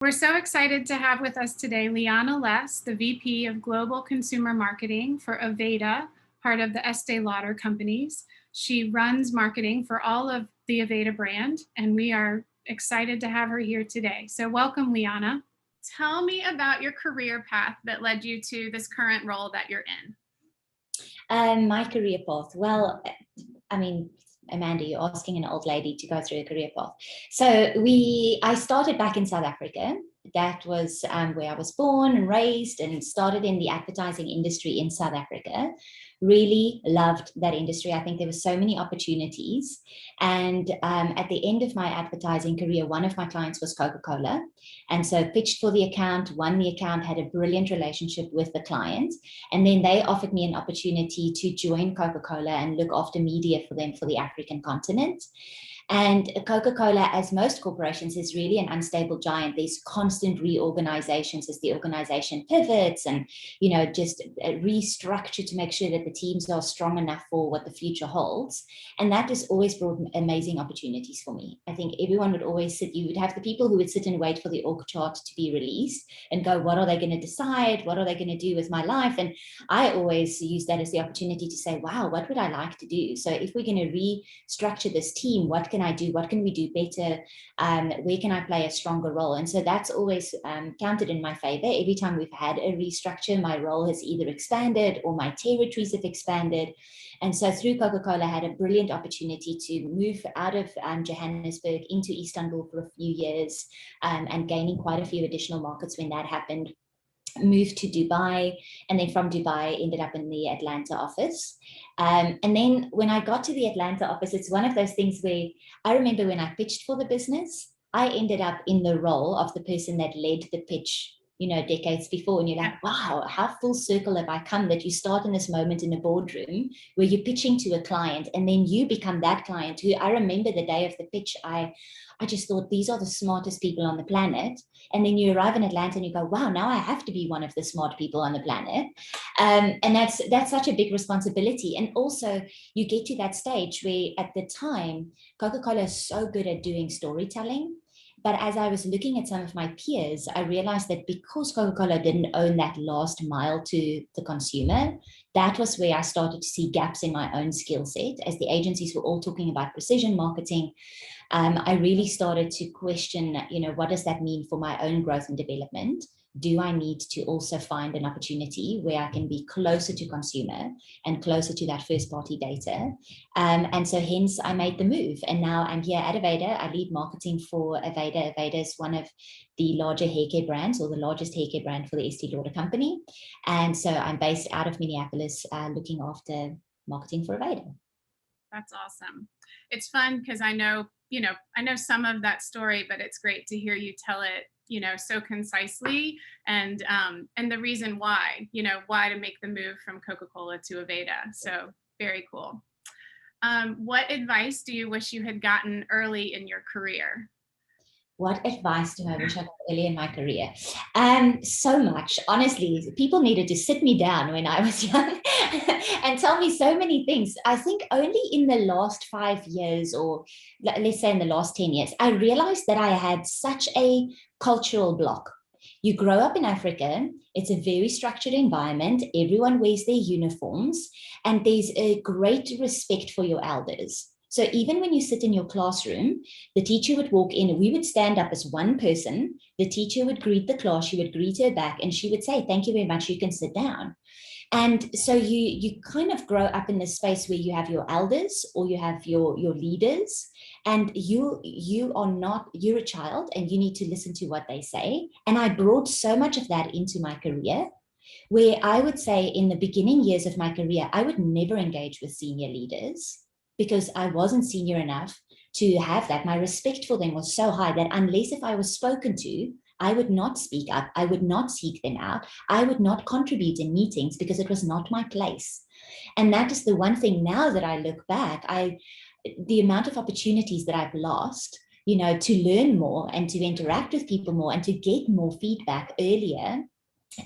We're so excited to have with us today Leana Less, the VP of Global Consumer Marketing for Aveda, part of the Estée Lauder Companies. She runs marketing for all of the Aveda brand, and we are excited to have her here today. So welcome, Leana. Tell me about your career path that led you to this current role that you're in. My career path, well, I mean, Amanda, you're asking an old lady to go through a career path. So I started back in South Africa. That was where I was born and raised, and started in the advertising industry in South Africa. Really loved that industry. I think there were so many opportunities. And at the end of my advertising career, one of my clients was Coca-Cola. And so pitched for the account, won the account, had a brilliant relationship with the client. And then they offered me an opportunity to join Coca-Cola and look after media for them for the African continent. And Coca-Cola, as most corporations, is really an unstable giant. There's constant reorganizations as the organization pivots and, just restructure to make sure that the teams are strong enough for what the future holds. And that has always brought amazing opportunities for me. I think everyone would always sit, you would have the people who would sit and wait for the org chart to be released and go, what are they going to decide? What are they going to do with my life? And I always use that as the opportunity to say, wow, what would I like to do? So if we're going to restructure this team, what can I do? What can we do better? Where can I play a stronger role? And so that's always counted in my favor. Every time we've had a restructure, my role has either expanded or my territories have expanded. And so through Coca-Cola, I had a brilliant opportunity to move out of Johannesburg into Istanbul for a few years and gaining quite a few additional markets when that happened. Moved to Dubai, and then from Dubai ended up in the Atlanta office. And then when I got to the Atlanta office, it's one of those things where I remember when I pitched for the business, I ended up in the role of the person that led the pitch, decades before. And you're like, wow, how full circle have I come that you start in this moment in a boardroom where you're pitching to a client and then you become that client who I remember the day of the pitch, I just thought these are the smartest people on the planet. And then you arrive in Atlanta and you go, wow, now I have to be one of the smart people on the planet. And that's such a big responsibility. And also you get to that stage where at the time, Coca-Cola is so good at doing storytelling. But as I was looking at some of my peers, I realized that because Coca-Cola didn't own that last mile to the consumer, that was where I started to see gaps in my own skill set. As the agencies were all talking about precision marketing, I really started to question, what does that mean for my own growth and development? Do I need to also find an opportunity where I can be closer to consumer and closer to that first party data? And so hence I made the move. And now I'm here at Aveda. I lead marketing for Aveda. Aveda is one of the larger haircare brands, or the largest haircare brand for the Estée Lauder Company. And so I'm based out of Minneapolis, looking after marketing for Aveda. That's awesome. It's fun because I know some of that story, but it's great to hear you tell it, so concisely, and the reason why to make the move from Coca-Cola to Aveda. So very cool. What advice do you wish you had gotten early in your career? What advice do I wish I got early in my career? So much. Honestly, people needed to sit me down when I was young and tell me so many things. I think only in the last 5 years, or let's say in the last 10 years, I realized that I had such a cultural block. You grow up in Africa, it's a very structured environment, everyone wears their uniforms, and there's a great respect for your elders. So even when you sit in your classroom, the teacher would walk in, we would stand up as one person, the teacher would greet the class, she would greet her back, and she would say, thank you very much, you can sit down. And so you kind of grow up in this space where you have your elders or you have your leaders, and you're a child and you need to listen to what they say. And I brought so much of that into my career, where I would say in the beginning years of my career, I would never engage with senior leaders, because I wasn't senior enough to have that. My respect for them was so high that unless if I was spoken to, I would not speak up. I would not seek them out. I would not contribute in meetings because it was not my place. And that is the one thing now that I look back, the amount of opportunities that I've lost, to learn more and to interact with people more and to get more feedback earlier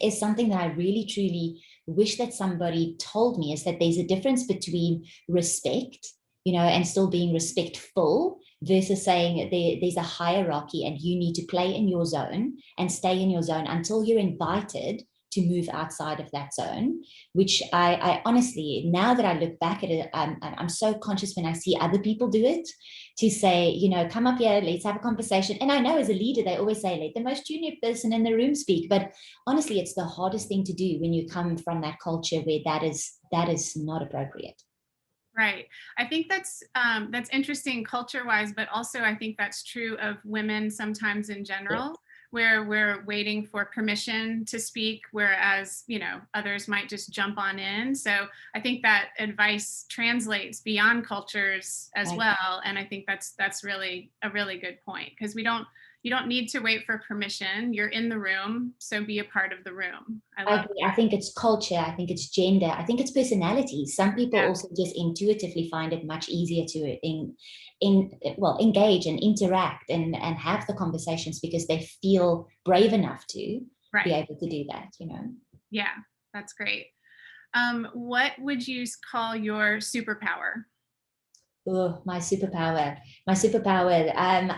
is something that I really, truly wish that somebody told me, is that there's a difference between respect, and still being respectful versus saying there's a hierarchy and you need to play in your zone and stay in your zone until you're invited to move outside of that zone, which I honestly, now that I look back at it, I'm so conscious when I see other people do it, to say, you know, come up here, let's have a conversation. And I know as a leader, they always say, let the most junior person in the room speak. But honestly, it's the hardest thing to do when you come from that culture where that is not appropriate. Right. I think that's interesting culture-wise, but also I think that's true of women sometimes in general, where we're waiting for permission to speak, whereas, you know, others might just jump on in. So I think that advice translates beyond cultures as well. And I think that's really a really good point, because you don't need to wait for permission. You're in the room, so be a part of the room. I agree. I think it's culture. I think it's gender. I think it's personality. Some people also just intuitively find it much easier to engage and interact and have the conversations because they feel brave enough to be able to do that, you know? Yeah, that's great. What would you call your superpower? Oh, my superpower.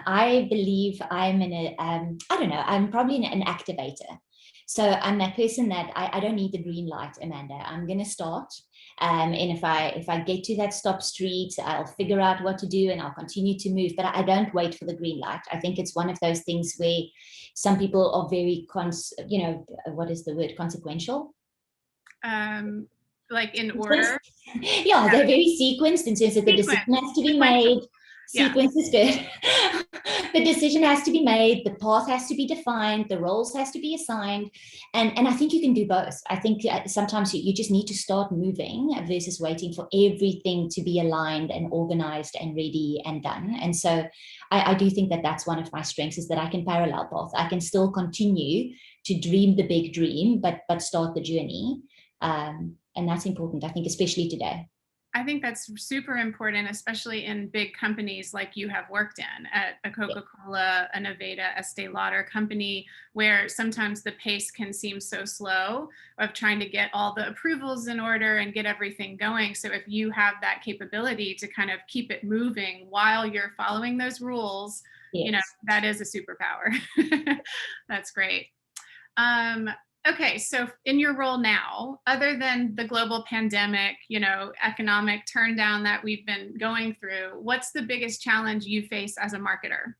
I believe I'm I don't know, I'm probably an activator. So I'm that person that I don't need the green light, Amanda. I'm going to start. And if I get to that stop street, I'll figure out what to do and I'll continue to move. But I don't wait for the green light. I think it's one of those things where some people are very, what is the word? Consequential? Like in order? Yeah, they're very sequenced in terms of the decision has to be made. Sequence is good. The decision has to be made, the path has to be defined, the roles has to be assigned. And I think you can do both. I think sometimes you just need to start moving versus waiting for everything to be aligned and organized and ready and done. And so I do think that that's one of my strengths, is that I can parallel both. I can still continue to dream the big dream, but start the journey. And that's important, I think, especially today. I think that's super important, especially in big companies like you have worked in, at a Coca-Cola, an Aveda, Estée Lauder Company, where sometimes the pace can seem so slow of trying to get all the approvals in order and get everything going. So if you have that capability to kind of keep it moving while you're following those rules, you know, that is a superpower. That's great. Okay, so in your role now, other than the global pandemic, you know, economic turndown that we've been going through, what's the biggest challenge you face as a marketer?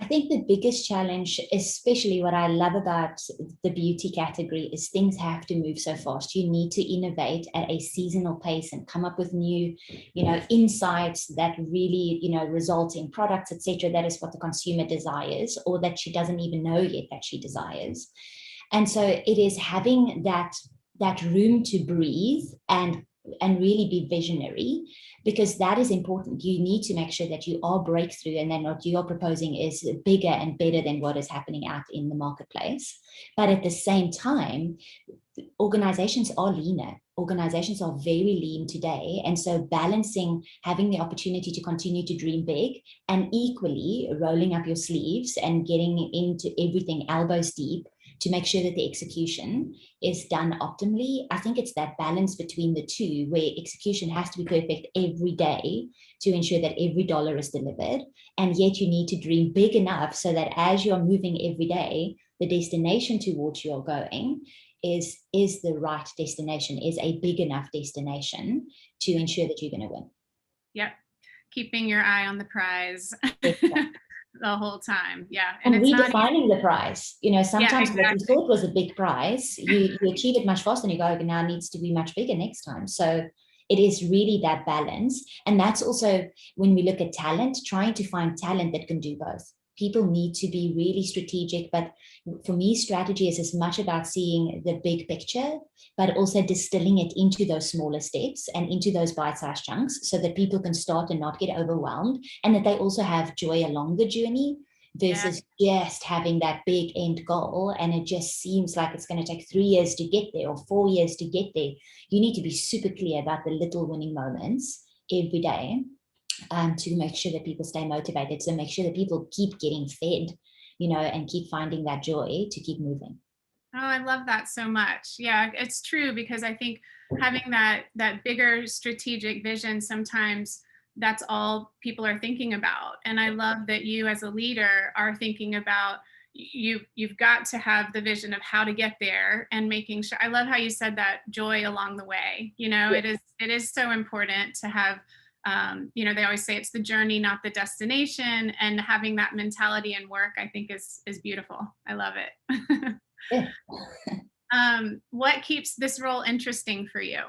I think the biggest challenge, especially what I love about the beauty category, is things have to move so fast. You need to innovate at a seasonal pace and come up with new, you know, insights that really, you know, result in products, etc. That is what the consumer desires, or that she doesn't even know yet that she desires. And so it is having that room to breathe and really be visionary, because that is important. You need to make sure that you are breakthrough and then what you're proposing is bigger and better than what is happening out in the marketplace. But at the same time, organizations are leaner. Organizations are very lean today. And so balancing, having the opportunity to continue to dream big and equally rolling up your sleeves and getting into everything elbows deep to make sure that the execution is done optimally. I think it's that balance between the two, where execution has to be perfect every day to ensure that every dollar is delivered. And yet you need to dream big enough so that as you're moving every day, the destination towards you're going is the right destination, is a big enough destination to ensure that you're going to win. Yep. Keeping your eye on the prize. The whole time. Yeah. And redefining the prize. You know, sometimes what you thought was a big prize, you achieve it much faster and you go, okay, now it needs to be much bigger next time. So it is really that balance. And that's also when we look at talent, trying to find talent that can do both. People need to be really strategic, but for me, strategy is as much about seeing the big picture, but also distilling it into those smaller steps and into those bite-sized chunks so that people can start and not get overwhelmed, and that they also have joy along the journey versus just having that big end goal. And it just seems like it's going to take 3 years to get there or 4 years to get there. You need to be super clear about the little winning moments every day. To make sure that people stay motivated, so make sure that people keep getting fed, you know, and keep finding that joy to keep moving. Oh, I love that so much. Yeah, it's true, because I think having that bigger strategic vision, sometimes that's all people are thinking about. And I love that you as a leader are thinking about, you've got to have the vision of how to get there, and making sure, I love how you said that, joy along the way. It is so important to have, they always say it's the journey, not the destination, and having that mentality in work, I think is beautiful. I love it. Yeah. What keeps this role interesting for you?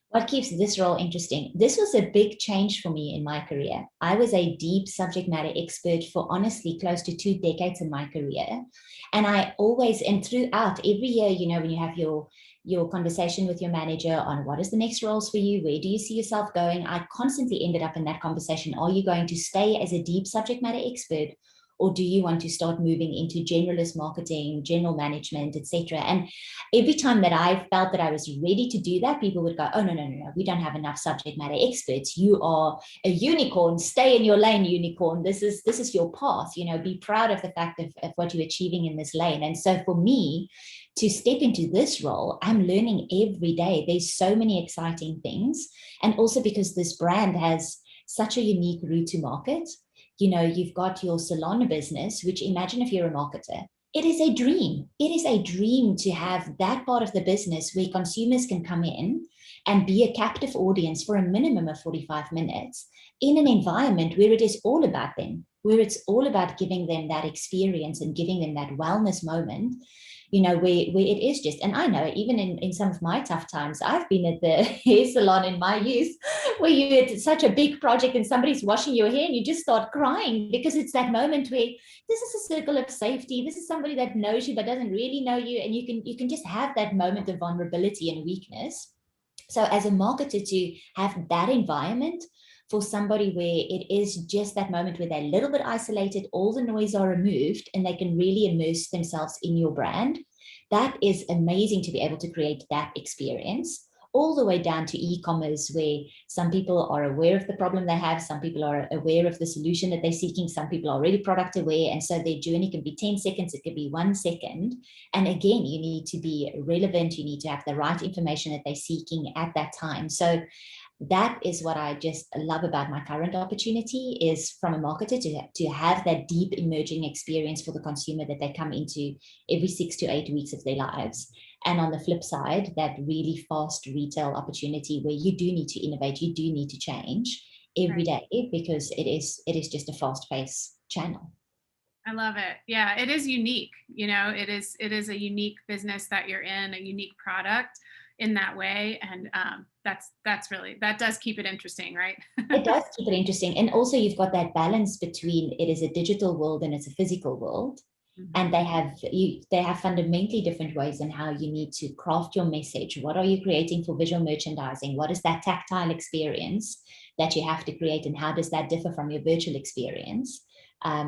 What keeps this role interesting? This was a big change for me in my career. I was a deep subject matter expert for honestly close to 2 decades in my career. And I always, and throughout every year, when you have your conversation with your manager on what is the next roles for you, where do you see yourself going, I constantly ended up in that conversation. Are you going to stay as a deep subject matter expert, or do you want to start moving into generalist marketing, general management, etc.? And every time that I felt that I was ready to do that, people would go, oh, no, we don't have enough subject matter experts. You are a unicorn. Stay in your lane, unicorn. This is your path. Be proud of the fact of what you're achieving in this lane. And so for me, to step into this role, I'm learning every day. There's so many exciting things. And also because this brand has such a unique route to market. You've got your salon business, which, imagine if you're a marketer, it is a dream. It is a dream to have that part of the business where consumers can come in and be a captive audience for a minimum of 45 minutes in an environment where it is all about them, where it's all about giving them that experience and giving them that wellness moment, where it is just, and I know even in some of my tough times, I've been at the hair salon in my youth where you had such a big project and somebody's washing your hair and you just start crying, because it's that moment where this is a circle of safety. This is somebody that knows you but doesn't really know you, and you can just have that moment of vulnerability and weakness. So as a marketer, to have that environment for somebody where it is just that moment where they're a little bit isolated, all the noise are removed, and they can really immerse themselves in your brand, that is amazing to be able to create that experience. All the way down to e-commerce, where some people are aware of the problem they have, some people are aware of the solution that they're seeking, some people are already product aware, and so their journey can be 10 seconds, it could be 1 second. And again, you need to be relevant, you need to have the right information that they're seeking at that time. So that is what I just love about my current opportunity, is from a marketer to have that deep emerging experience for the consumer that they come into every 6 to 8 weeks of their lives. And on the flip side, that really fast retail opportunity where you do need to innovate, you do need to change every day, because it is just a fast-paced channel. I love it. Yeah, it is unique. It is a unique business that you're in, a unique product in that way. And that does keep it interesting, right? It does keep it interesting. And also you've got that balance between it is a digital world and it's a physical world. Mm-hmm. And they have fundamentally different ways in how you need to craft your message. What are you creating for visual merchandising? What is that tactile experience that you have to create? And how does that differ from your virtual experience?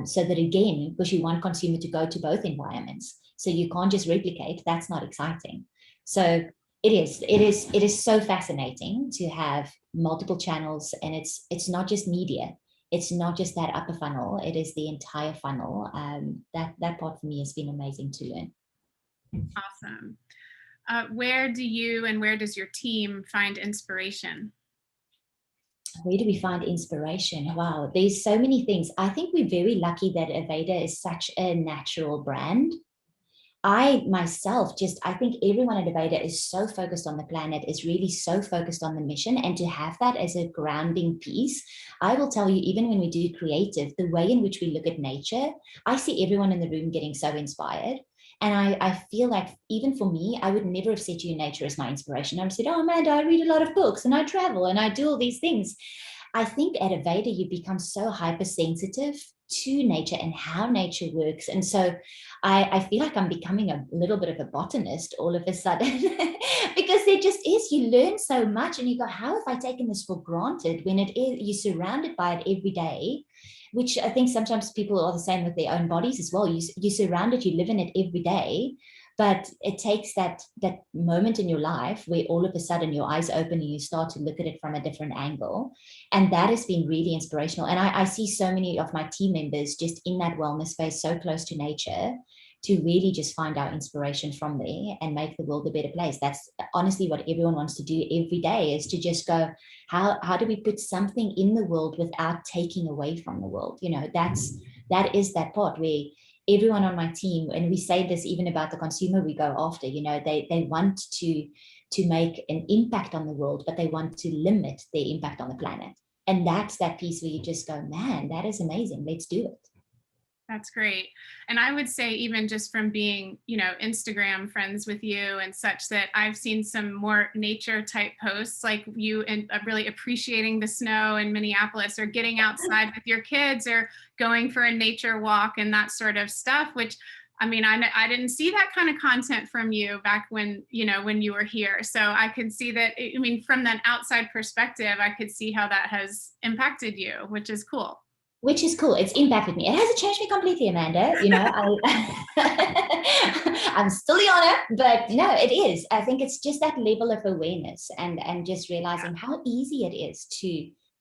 So that, again, because you want consumer to go to both environments. So you can't just replicate. That's not exciting. So it is so fascinating to have multiple channels, and it's not just media. It's not just that upper funnel. It is the entire funnel. That part for me has been amazing to learn. Awesome. Where does your team find inspiration? Where do we find inspiration? Wow, there's so many things. I think we're very lucky that Aveda is such a natural brand. I myself I think everyone at Aveda is so focused on the planet, is really so focused on the mission, and to have that as a grounding piece. I will tell you, even when we do creative, the way in which we look at nature, I see everyone in the room getting so inspired. And I feel like, even for me, I would never have said to you nature as my inspiration. I would have said, oh, Amanda, I read a lot of books and I travel and I do all these things. I think at Aveda, you become so hypersensitive to nature and how nature works. And so I feel like I'm becoming a little bit of a botanist all of a sudden, because there just is, you learn so much and you go, how have I taken this for granted, when it is, you're surrounded by it every day, which I think sometimes people are the same with their own bodies as well. You surround it, you live in it every day. But it takes that moment in your life where all of a sudden your eyes open and you start to look at it from a different angle. And that has been really inspirational. And I see so many of my team members just in that wellness space, so close to nature, to really just find our inspiration from there and make the world a better place. That's honestly what everyone wants to do every day, is to just go, how do we put something in the world without taking away from the world? That is that part where everyone on my team, and we say this even about the consumer we go after, they want to make an impact on the world, but they want to limit their impact on the planet. And that's that piece where you just go, man, that is amazing. Let's do it. That's great. And I would say, even just from being, Instagram friends with you and such, that I've seen some more nature type posts like you, and really appreciating the snow in Minneapolis, or getting outside with your kids, or going for a nature walk and that sort of stuff, which, I mean, I didn't see that kind of content from you back when you were here. So I could see that, I mean, from that outside perspective, I could see how that has impacted you, which is cool. Which is cool. It's impacted me. It hasn't changed me completely, Amanda. I'm still Leana, but no, it is. I think it's just that level of awareness and just realizing how easy it is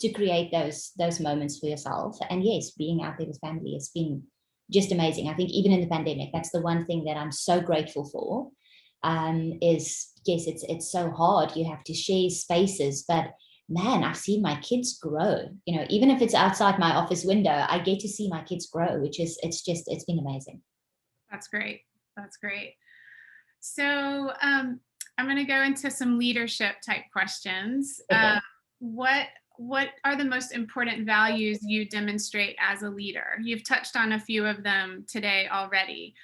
to create those moments for yourself. And yes, being out there with family has been just amazing. I think even in the pandemic, that's the one thing that I'm so grateful for. Is yes, it's so hard. You have to share spaces, but man, I've seen my kids grow. Even if it's outside my office window, I get to see my kids grow, which is, it's been amazing. That's great. That's great. So I'm going to go into some leadership type questions. Okay. What are the most important values you demonstrate as a leader? You've touched on a few of them today already,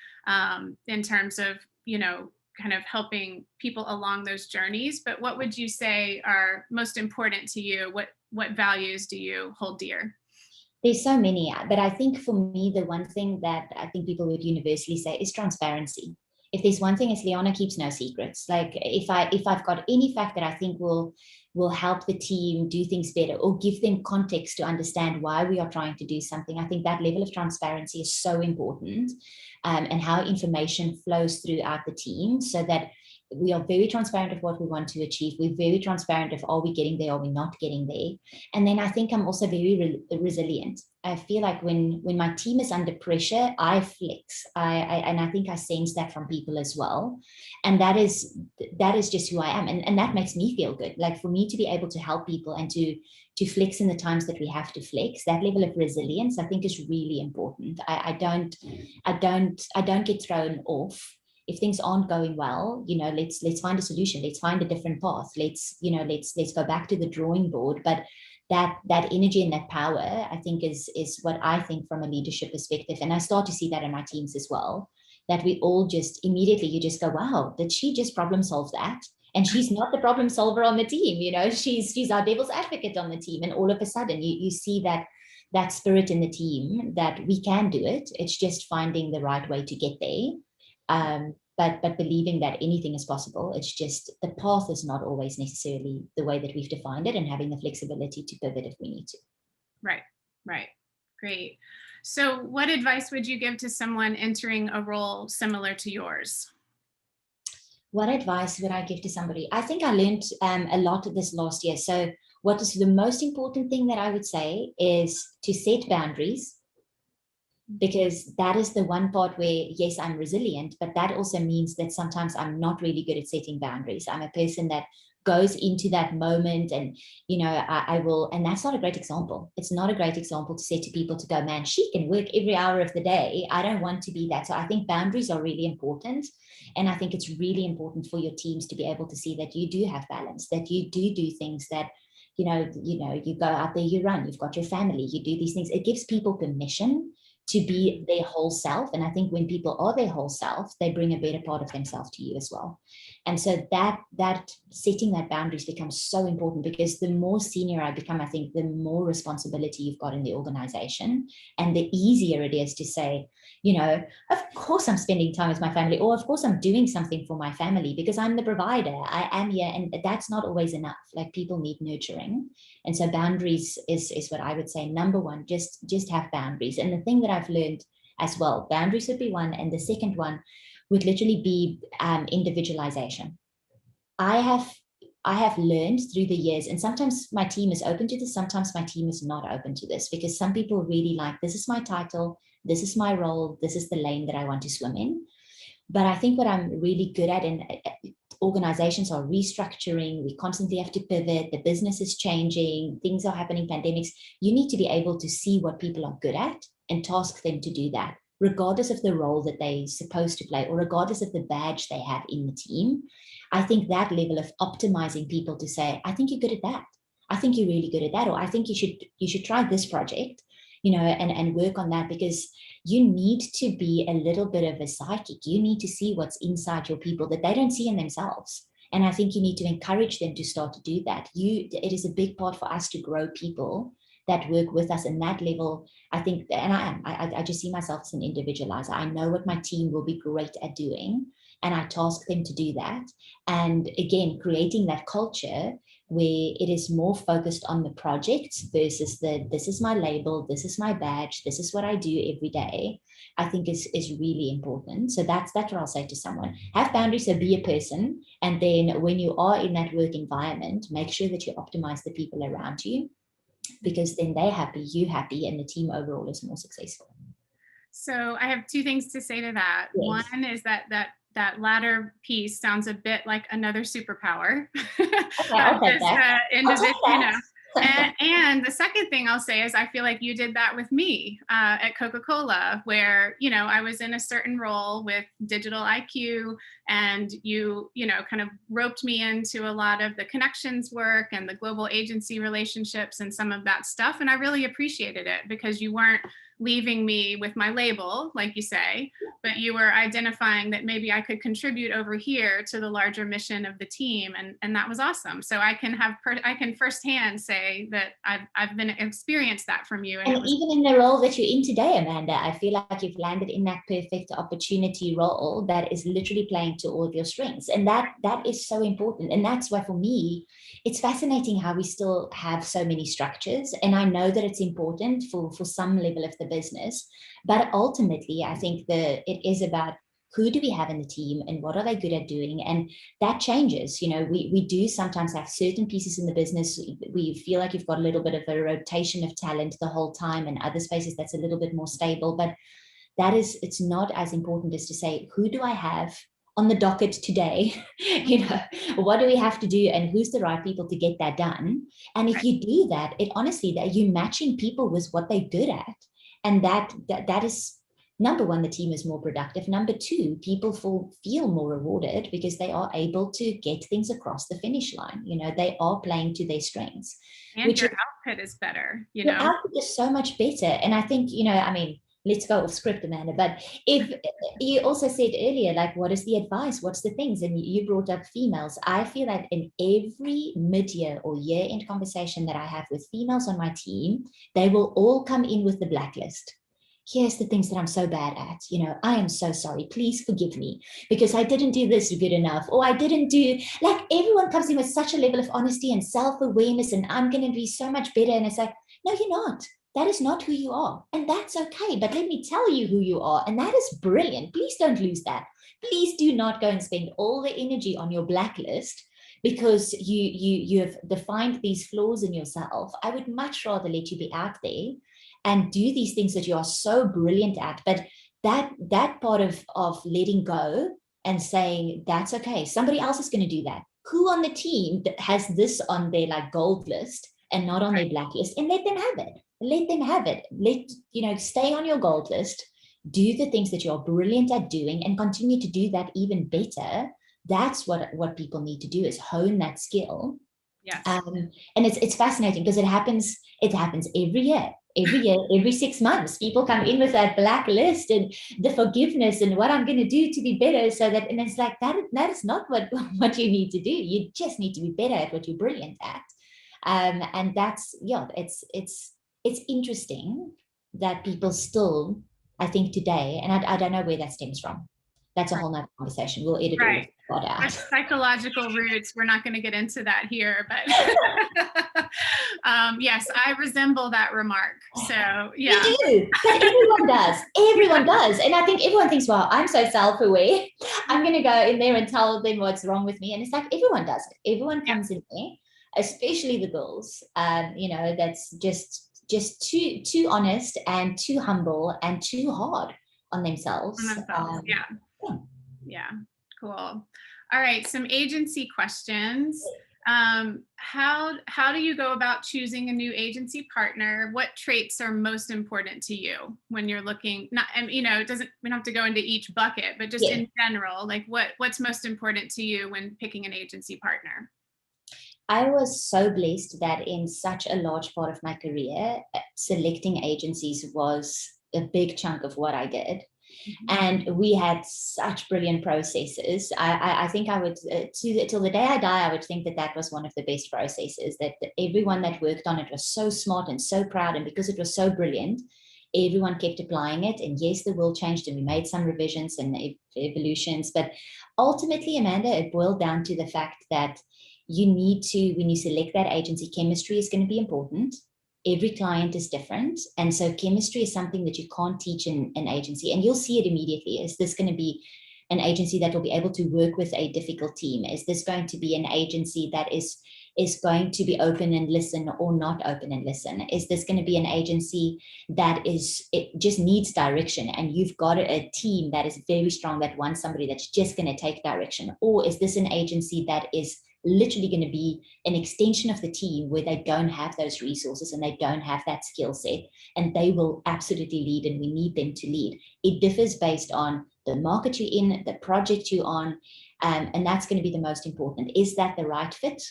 in terms of, kind of helping people along those journeys, but what would you say are most important to you? What values do you hold dear? There's so many, but I think for me, the one thing that I think people would universally say is transparency. If there's one thing, it's Leana keeps no secrets. Like if I've got any fact that I think will help the team do things better, or give them context to understand why we are trying to do something, I think that level of transparency is so important, and how information flows throughout the team, so that we are very transparent of what we want to achieve. We're very transparent of, are we getting there, are we not getting there? And then I think I'm also very resilient. I feel like when my team is under pressure, I flex. And I think I sense that from people as well. And that is just who I am. And that makes me feel good. Like for me to be able to help people and to flex in the times that we have to flex, that level of resilience, I think is really important. I don't get thrown off. If things aren't going well, let's find a solution. Let's find a different path. Let's go back to the drawing board. But that energy and that power, I think, is what I think from a leadership perspective. And I start to see that in my teams as well, that we all just immediately, you just go, wow, did she just problem solve that? And she's not the problem solver on the team, she's our devil's advocate on the team. And all of a sudden you see that spirit in the team, that we can do it. It's just finding the right way to get there. But believing that anything is possible. It's just the path is not always necessarily the way that we've defined it, and having the flexibility to pivot if we need to. Right. Great. So what advice would you give to someone entering a role similar to yours? What advice would I give to somebody? I think I learned a lot of this last year. So what is the most important thing that I would say is to set boundaries, because that is the one part where, yes, I'm resilient, but that also means that sometimes I'm not really good at setting boundaries. I'm a person that goes into that moment and, I will, and that's not a great example. It's not a great example to say to people to go, man, she can work every hour of the day. I don't want to be that. So I think boundaries are really important. And I think it's really important for your teams to be able to see that you do have balance, that you do things that, you go out there, you run, you've got your family, you do these things. It gives people permission to be their whole self. And I think when people are their whole self, they bring a better part of themselves to you as well. And so that setting that boundaries becomes so important, because the more senior I become, I think the more responsibility you've got in the organization, and the easier it is to say, of course I'm spending time with my family, or of course I'm doing something for my family because I'm the provider. I am here, and that's not always enough. Like, people need nurturing. And so boundaries is what I would say. Number one, just have boundaries. And the thing that I've learned as well, boundaries would be one. And the second one would literally be individualization. I have learned through the years, and sometimes my team is open to this, sometimes my team is not open to this, because some people really like, this is my title, This is my role. This is the lane that I want to swim in. But I think what I'm really good at, and organizations are restructuring, we constantly have to pivot, the business is changing, things are happening, pandemics. You need to be able to see what people are good at and task them to do that, regardless of the role that they're supposed to play or regardless of the badge they have in the team. I think that level of optimizing people to say, I think you're good at that. I think you're really good at that. Or I think you should try this project, and work on that, because you need to be a little bit of a psychic. You need to see what's inside your people that they don't see in themselves. And I think you need to encourage them to start to do that. It is a big part for us to grow people that work with us in that level. I think, and I just see myself as an individualizer. I know what my team will be great at doing, and I task them to do that. And again, creating that culture where it is more focused on the projects versus this is my label, this is my badge, this is what I do every day, I think is really important. So that's what I'll say to someone. Have boundaries, so be a person. And then when you are in that work environment, make sure that you optimize the people around you, because then they're happy, you happy, and the team overall is more successful. So I have two things to say to that. Yes. One is that latter piece sounds a bit like another superpower. And the second thing I'll say is I feel like you did that with me at Coca-Cola, where, I was in a certain role with digital IQ, and you kind of roped me into a lot of the connections work and the global agency relationships and some of that stuff. And I really appreciated it, because you weren't leaving me with my label, like you say, but you were identifying that maybe I could contribute over here to the larger mission of the team. And that was awesome. So I can firsthand say that I've been experienced that from you. And even in the role that you're in today, Amanda, I feel like you've landed in that perfect opportunity role that is literally playing to all of your strengths. And that is so important. And that's why, for me, it's fascinating how we still have so many structures. And I know that it's important for some level of the business, but ultimately, I think it is about who do we have in the team and what are they good at doing? And that changes. We do sometimes have certain pieces in the business. We feel like you've got a little bit of a rotation of talent the whole time, and other spaces that's a little bit more stable. But it's not as important as to say, who do I have on the docket today? What do we have to do, and who's the right people to get that done? And if you do that, you're matching people with what they're good at. And that is, number one, the team is more productive. Number two, people feel more rewarded because they are able to get things across the finish line. They are playing to their strengths. And your output is better. Your output is so much better. And I think, let's go off script, Amanda. But if you also said earlier, like, what is the advice? What's the things? And you brought up females. I feel that in every mid-year or year-end conversation that I have with females on my team, they will all come in with the blacklist. Here's the things that I'm so bad at. I am so sorry. Please forgive me because I didn't do this good enough, or I didn't do, like, everyone comes in with such a level of honesty and self-awareness, and I'm going to be so much better. And it's like, no, you're not. That is not who you are. And that's okay. But let me tell you who you are. And that is brilliant. Please don't lose that. Please do not go and spend all the energy on your blacklist because you have defined these flaws in yourself. I would much rather let you be out there and do these things that you are so brilliant at. But that part of letting go and saying, that's okay. Somebody else is going to do that. Who on the team that has this on their gold list and not on their blacklist? And let them have it. Let them have it. Stay on your gold list, do the things that you're brilliant at doing, and continue to do that even better. That's what people need to do, is hone that skill. Yes. And it's fascinating because it happens every year. Every 6 months, people come in with that blacklist and the forgiveness and what I'm going to do to be better. And it's like, that is not what you need to do. You just need to be better at what you're brilliant at. And that's, it's interesting that people still, I think today, and I don't know where that stems from. That's a whole nother conversation. We'll edit it out. Psychological roots. We're not going to get into that here, but yes, I resemble that remark. So yeah, you do. But everyone does. Everyone does, and I think everyone thinks, "Wow, I'm so self-aware. I'm going to go in there and tell them what's wrong with me." And it's like everyone does it. Everyone comes in there, especially the girls. That's just just too honest and too humble and too hard on themselves. Yeah. Yeah. Cool. All right. Some agency questions. How do you go about choosing a new agency partner? What traits are most important to you when you're looking, not, and we don't have to go into each bucket, but just in general, like what's most important to you when picking an agency partner? I was so blessed that in such a large part of my career, selecting agencies was a big chunk of what I did. And we had such brilliant processes. I think I would, till the day I die, I would think that was one of the best processes, that everyone that worked on it was so smart and so proud. And because it was so brilliant, everyone kept applying it. And yes, the world changed and we made some revisions and evolutions. But ultimately, Amanda, it boiled down to the fact that you need to, when you select that agency, chemistry is going to be important. Every client is different. And so chemistry is something that you can't teach in an agency. And you'll see it immediately. Is this going to be an agency that will be able to work with a difficult team? Is this going to be an agency that is going to be open and listen or not open and listen? Is this going to be an agency that it just needs direction and you've got a team that is very strong that wants somebody that's just going to take direction? Or is this an agency that is literally going to be an extension of the team where they don't have those resources and they don't have that skill set, and they will absolutely lead and we need them to lead? It differs based on the market you're in, the project you're on, and that's going to be the most important. Is that the right fit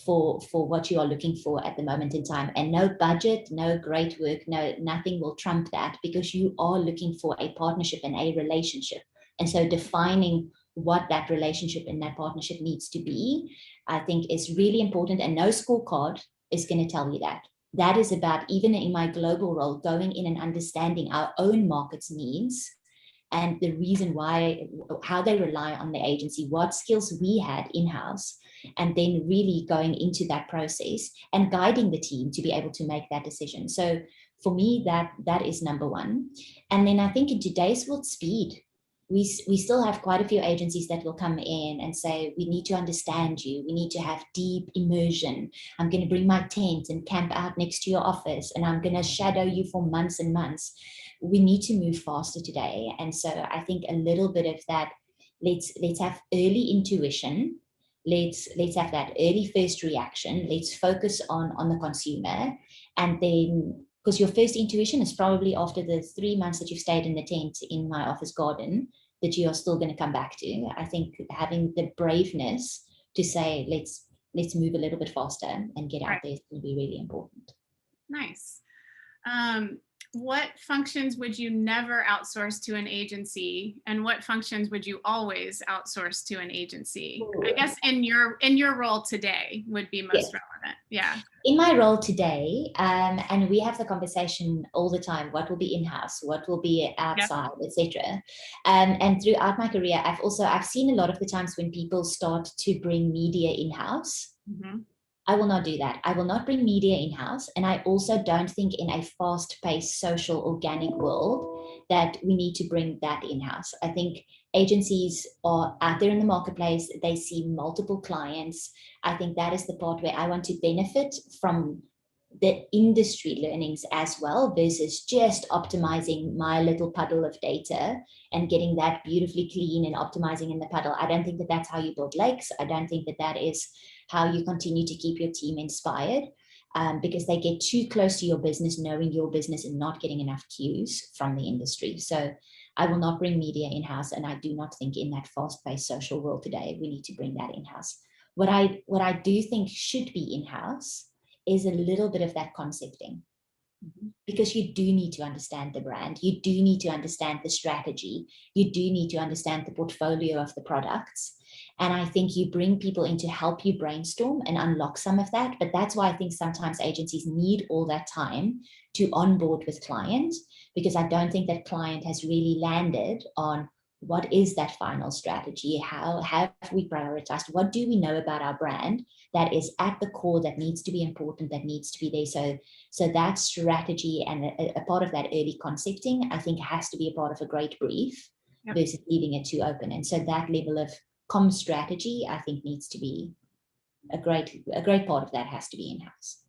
for what you are looking for at the moment in time? And no budget, no great work, nothing will trump that, because you are looking for a partnership and a relationship. And so defining what that relationship and that partnership needs to be, I think, is really important. And no scorecard is going to tell you that. That is about, even in my global role, going in and understanding our own market's needs and the reason why, how they rely on the agency, what skills we had in-house, and then really going into that process and guiding the team to be able to make that decision. So for me, that is number one. And then I think in today's world, speed. We still have quite a few agencies that will come in and say, we need to understand you. We need to have deep immersion. I'm going to bring my tent and camp out next to your office, and I'm going to shadow you for months and months. We need to move faster today. And so I think a little bit of that, let's have early intuition. Let's have that early first reaction. Let's focus on the consumer. And then, because your first intuition is probably after the 3 months that you've stayed in the tent in my office garden, that you are still going to come back to. I think having the braveness to say, let's move a little bit faster and get out there is going to be really important. Nice. What functions would you never outsource to an agency, and what functions would you always outsource to an agency? Ooh. I guess in your role today would be most relevant. Yeah. In my role today, and we have the conversation all the time, what will be in-house, what will be outside, etc. And throughout my career, I've seen a lot of the times when people start to bring media in-house. Mm-hmm. I will not do that. I will not bring media in-house. And I also don't think in a fast-paced, social, organic world that we need to bring that in-house. I think agencies are out there in the marketplace. They see multiple clients. I think that is the part where I want to benefit from the industry learnings as well, versus just optimizing my little puddle of data and getting that beautifully clean and optimizing in the puddle. I don't think that that's how you build lakes. I don't think that that is how you continue to keep your team inspired, because they get too close to your business, knowing your business and not getting enough cues from the industry. So I will not bring media in-house, and I do not think in that fast-paced social world today, we need to bring that in-house. What I do think should be in-house is a little bit of that concepting. Mm-hmm. Because you do need to understand the brand. You do need to understand the strategy. You do need to understand the portfolio of the products. And I think you bring people in to help you brainstorm and unlock some of that. But that's why I think sometimes agencies need all that time to onboard with clients, because I don't think that client has really landed on what is that final strategy? How have we prioritized? What do we know about our brand that is at the core, that needs to be important, that needs to be there? So that strategy and a part of that early concepting, I think, has to be a part of a great brief. Yep. Versus leaving it too open. And so that level of comm strategy, I think, needs to be a great part of that has to be in-house.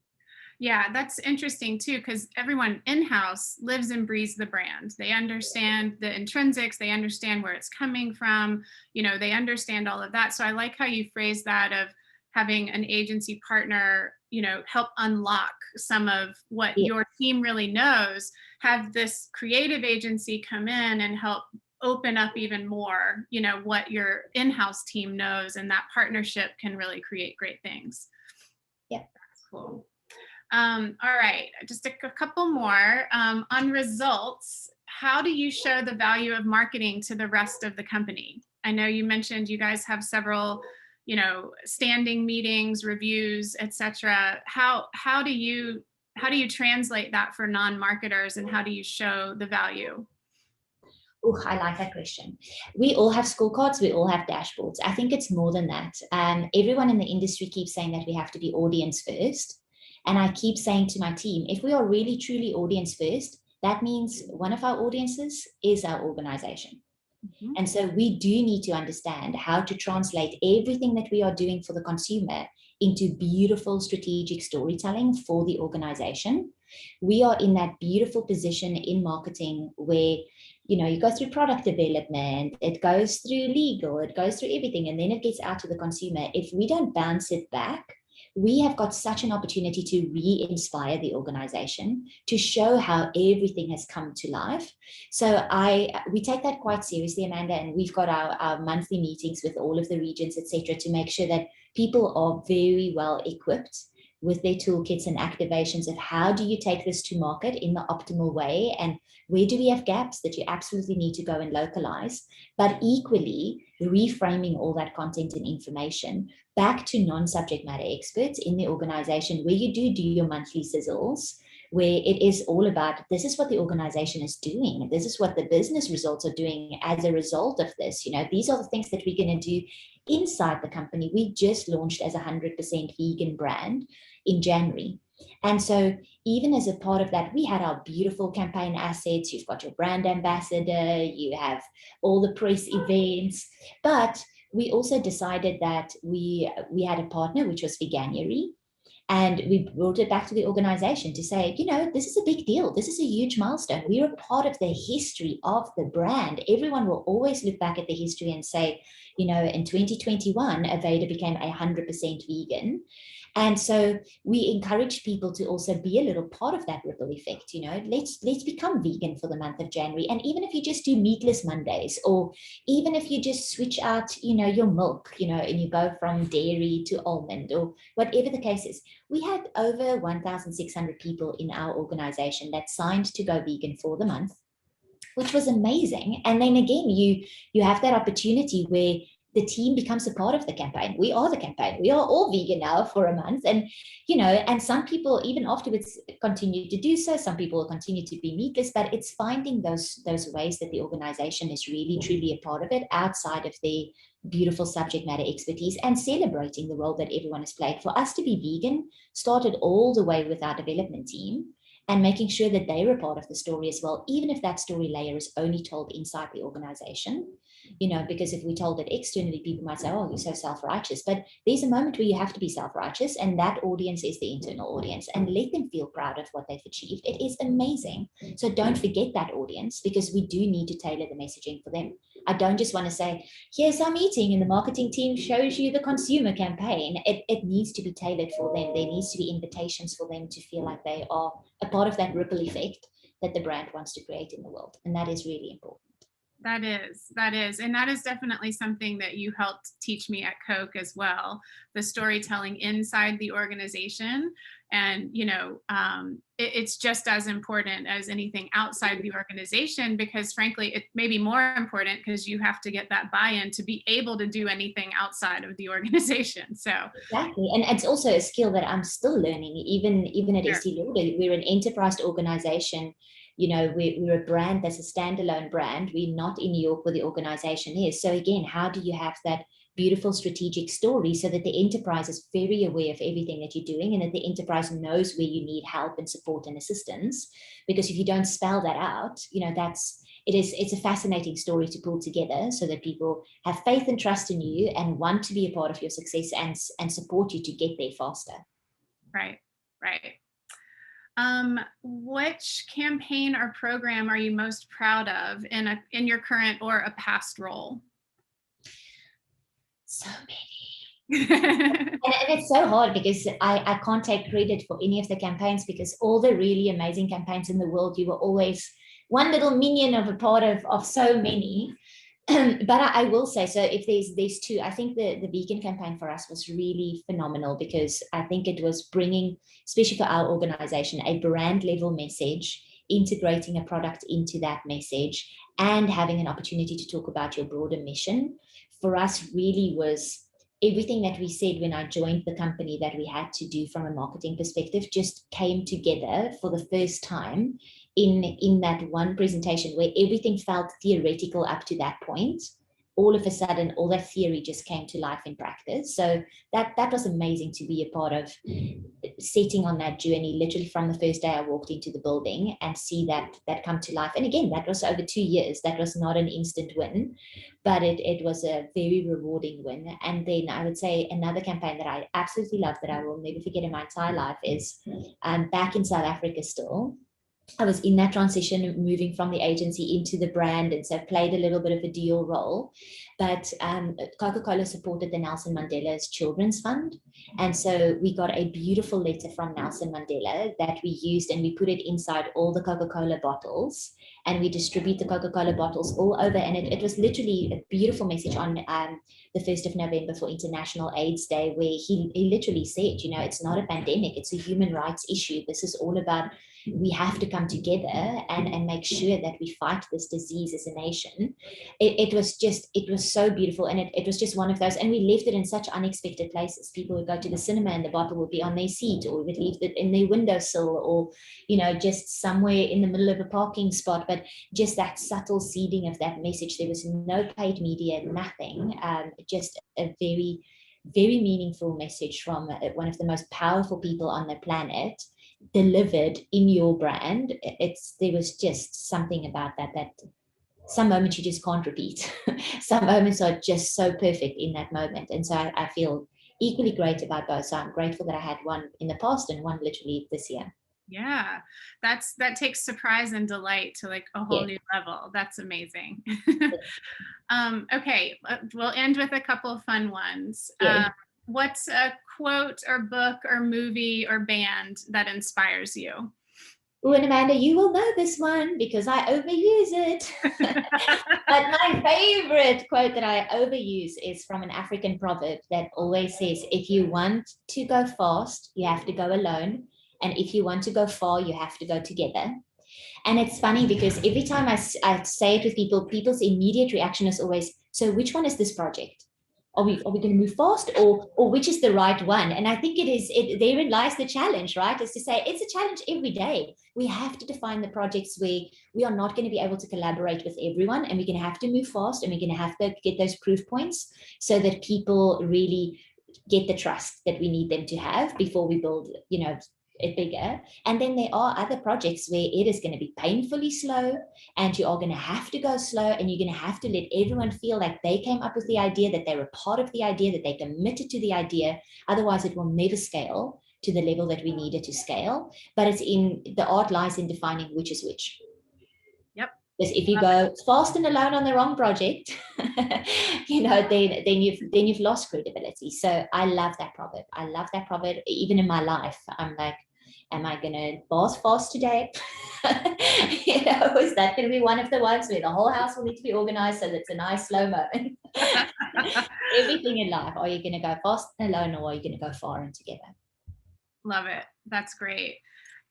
Yeah, that's interesting too, because everyone in-house lives and breathes the brand. They understand the intrinsics, they understand where it's coming from, they understand all of that. So I like how you phrase that of having an agency partner, help unlock some of what Yeah. your team really knows, have this creative agency come in and help open up even more, what your in-house team knows, and that partnership can really create great things. Yeah. That's cool. All right, just a couple more. On results, how do you show the value of marketing to the rest of the company? I know you mentioned you guys have several, standing meetings, reviews, etc. How do you translate that for non-marketers, and how do you show the value? Oh, I like that question. We all have scorecards. We all have dashboards. I think it's more than that. Everyone in the industry keeps saying that we have to be audience first. And I keep saying to my team, if we are really truly audience first, that means one of our audiences is our organization. Mm-hmm. And so we do need to understand how to translate everything that we are doing for the consumer into beautiful strategic storytelling for the organization. We are in that beautiful position in marketing where, you go through product development, it goes through legal, it goes through everything, and then it gets out to the consumer. If we don't bounce it back, we have got such an opportunity to re-inspire the organization, to show how everything has come to life. So we take that quite seriously, Amanda, and we've got our monthly meetings with all of the regions, etc., to make sure that people are very well equipped with their toolkits and activations of how do you take this to market in the optimal way, and where do we have gaps that you absolutely need to go and localize, but equally reframing all that content and information back to non-subject matter experts in the organization, where you do your monthly sizzles, where it is all about, this is what the organization is doing, this is what the business results are doing as a result of this. These are the things that we're going to do inside the company. We just launched as a 100% vegan brand in January. And so even as a part of that, we had our beautiful campaign assets. You've got your brand ambassador, you have all the press events, but we also decided that we had a partner, which was Veganuary. And we brought it back to the organization to say, this is a big deal. This is a huge milestone. We're a part of the history of the brand. Everyone will always look back at the history and say, in 2021, Aveda became 100% vegan. And so we encourage people to also be a little part of that ripple effect. Let's become vegan for the month of January. And even if you just do meatless Mondays, or even if you just switch out, your milk, and you go from dairy to almond, or whatever the case is. We had over 1,600 people in our organization that signed to go vegan for the month, which was amazing. And then again, you have that opportunity where the team becomes a part of the campaign. We are the campaign. We are all vegan now for a month. And, and some people even afterwards continue to do so. Some people will continue to be meatless, but it's finding those ways that the organization is really, truly a part of it outside of the beautiful subject matter expertise, and celebrating the role that everyone has played. For us to be vegan started all the way with our development team, and making sure that they're a part of the story as well, even if that story layer is only told inside the organization. Because if we told it externally, people might say, oh, you're so self-righteous. But there's a moment where you have to be self-righteous, and that audience is the internal audience, and let them feel proud of what they've achieved. It is amazing. So don't forget that audience, because we do need to tailor the messaging for them. I don't just want to say, here's our meeting and the marketing team shows you the consumer campaign. It needs to be tailored for them. There needs to be invitations for them to feel like they are a part of that ripple effect that the brand wants to create in the world. And that is really important. That is. And that is definitely something that you helped teach me at Coke as well, the storytelling inside the organization. And, it's just as important as anything outside the organization, because frankly, it may be more important because you have to get that buy-in to be able to do anything outside of the organization. So exactly. And it's also a skill that I'm still learning, even at Estée Lauder. We're an enterprise organization. We're a brand that's a standalone brand. We're not in New York where the organization is. So again, how do you have that beautiful strategic story so that the enterprise is very aware of everything that you're doing, and that the enterprise knows where you need help and support and assistance? Because if you don't spell that out, it's a fascinating story to pull together so that people have faith and trust in you and want to be a part of your success and support you to get there faster. Right. Which campaign or program are you most proud of in your current or a past role? So many. And it's so hard because I can't take credit for any of the campaigns, because all the really amazing campaigns in the world, you were always one little minion of a part of so many. But I will say, so if there's two, I think the vegan campaign for us was really phenomenal, because I think it was bringing, especially for our organization, a brand level message, integrating a product into that message, and having an opportunity to talk about your broader mission. For us really was everything that we said when I joined the company that we had to do from a marketing perspective just came together for the first time in that one presentation, where everything felt theoretical up to that point. All of a sudden, all that theory just came to life in practice. So that was amazing to be a part of, setting on that journey, literally from the first day I walked into the building, and see that come to life. And again, that was over 2 years. That was not an instant win, but it was a very rewarding win. And then I would say another campaign that I absolutely love, that I will never forget in my entire life, is back in South Africa still. I was in that transition, moving from the agency into the brand, and so played a little bit of a dual role. But Coca-Cola supported the Nelson Mandela's Children's Fund. And so we got a beautiful letter from Nelson Mandela that we used, and we put it inside all the Coca-Cola bottles, and we distribute the Coca-Cola bottles all over. And it was literally a beautiful message on the 1st of November for International AIDS Day, where he literally said, you know, it's not a pandemic, it's a human rights issue. This is all about, we have to come together and make sure that we fight this disease as a nation. It was so beautiful. And it was just one of those, and we left it in such unexpected places. People would go to the cinema and the bottle would be on their seat, or we would leave it in their windowsill, or, you know, just somewhere in the middle of a parking spot. But just that subtle seeding of that message. There was no paid media, nothing, just a very, very meaningful message from one of the most powerful people on the planet, delivered in your brand. There was just something about that some moments you just can't repeat. Some moments are just so perfect in that moment. And so I feel equally great about both. So I'm grateful that I had one in the past and one literally this year. Yeah, that takes surprise and delight to like a whole new level. That's amazing. Okay, we'll end with a couple of fun ones. What's a quote or book or movie or band that inspires you? Oh, and Amanda, you will know this one because I overuse it. But my favorite quote that I overuse is from an African proverb that always says, if you want to go fast, you have to go alone. And if you want to go far, you have to go together. And it's funny because every time I say it with people, people's immediate reaction is always, so which one is this project? Are we going to move fast, or which is the right one? And I think therein lies the challenge, right? Is to say it's a challenge every day. We have to define the projects where we are not going to be able to collaborate with everyone, and we're going to have to move fast, and we're going to have to get those proof points so that people really get the trust that we need them to have before we build, you know, it bigger. And then there are other projects where it is going to be painfully slow, and you are going to have to go slow, and you're going to have to let everyone feel like they came up with the idea, that they were part of the idea, that they committed to the idea. Otherwise it will never scale to the level that we need it to scale. But it's in the art lies in defining which is which. Yep. Because if you go fast and alone on the wrong project, you know, then you've lost credibility. So I love that proverb. I love that proverb. Even in my life, I'm like, am I going to bath fast today? You know, is that going to be one of the ones where the whole house will need to be organized so that it's a nice slow moment? Everything in life. Are you going to go fast and alone, or are you going to go far and together? Love it. That's great.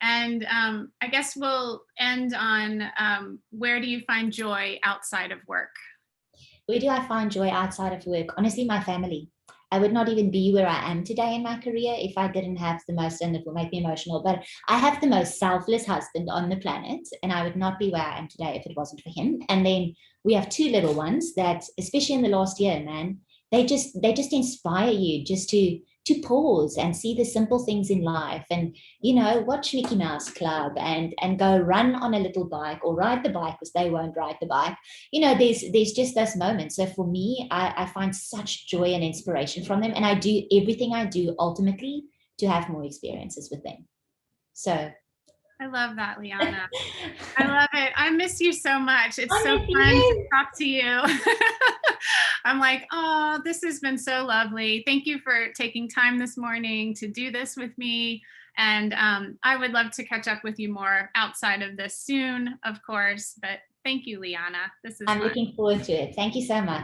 And I guess we'll end on where do you find joy outside of work? Where do I find joy outside of work? Honestly, my family. I would not even be where I am today in my career if I didn't have the most, and it will make me emotional, but I have the most selfless husband on the planet, and I would not be where I am today if it wasn't for him. And then we have 2 little ones that, especially in the last year, man, they just inspire you just to pause and see the simple things in life, and, you know, watch Mickey Mouse Club and go run on a little bike, or ride the bike because they won't ride the bike. You know, there's just those moments. So for me, I find such joy and inspiration from them, and I do everything I do ultimately to have more experiences with them. So I love that, Leana. I love it. I miss you so much. It's so I miss fun to you. talk to you. I'm like, oh, this has been so lovely. Thank you for taking time this morning to do this with me. And I would love to catch up with you more outside of this soon, of course. But thank you, Leana. This is I'm fun. looking forward to it. Thank you so much.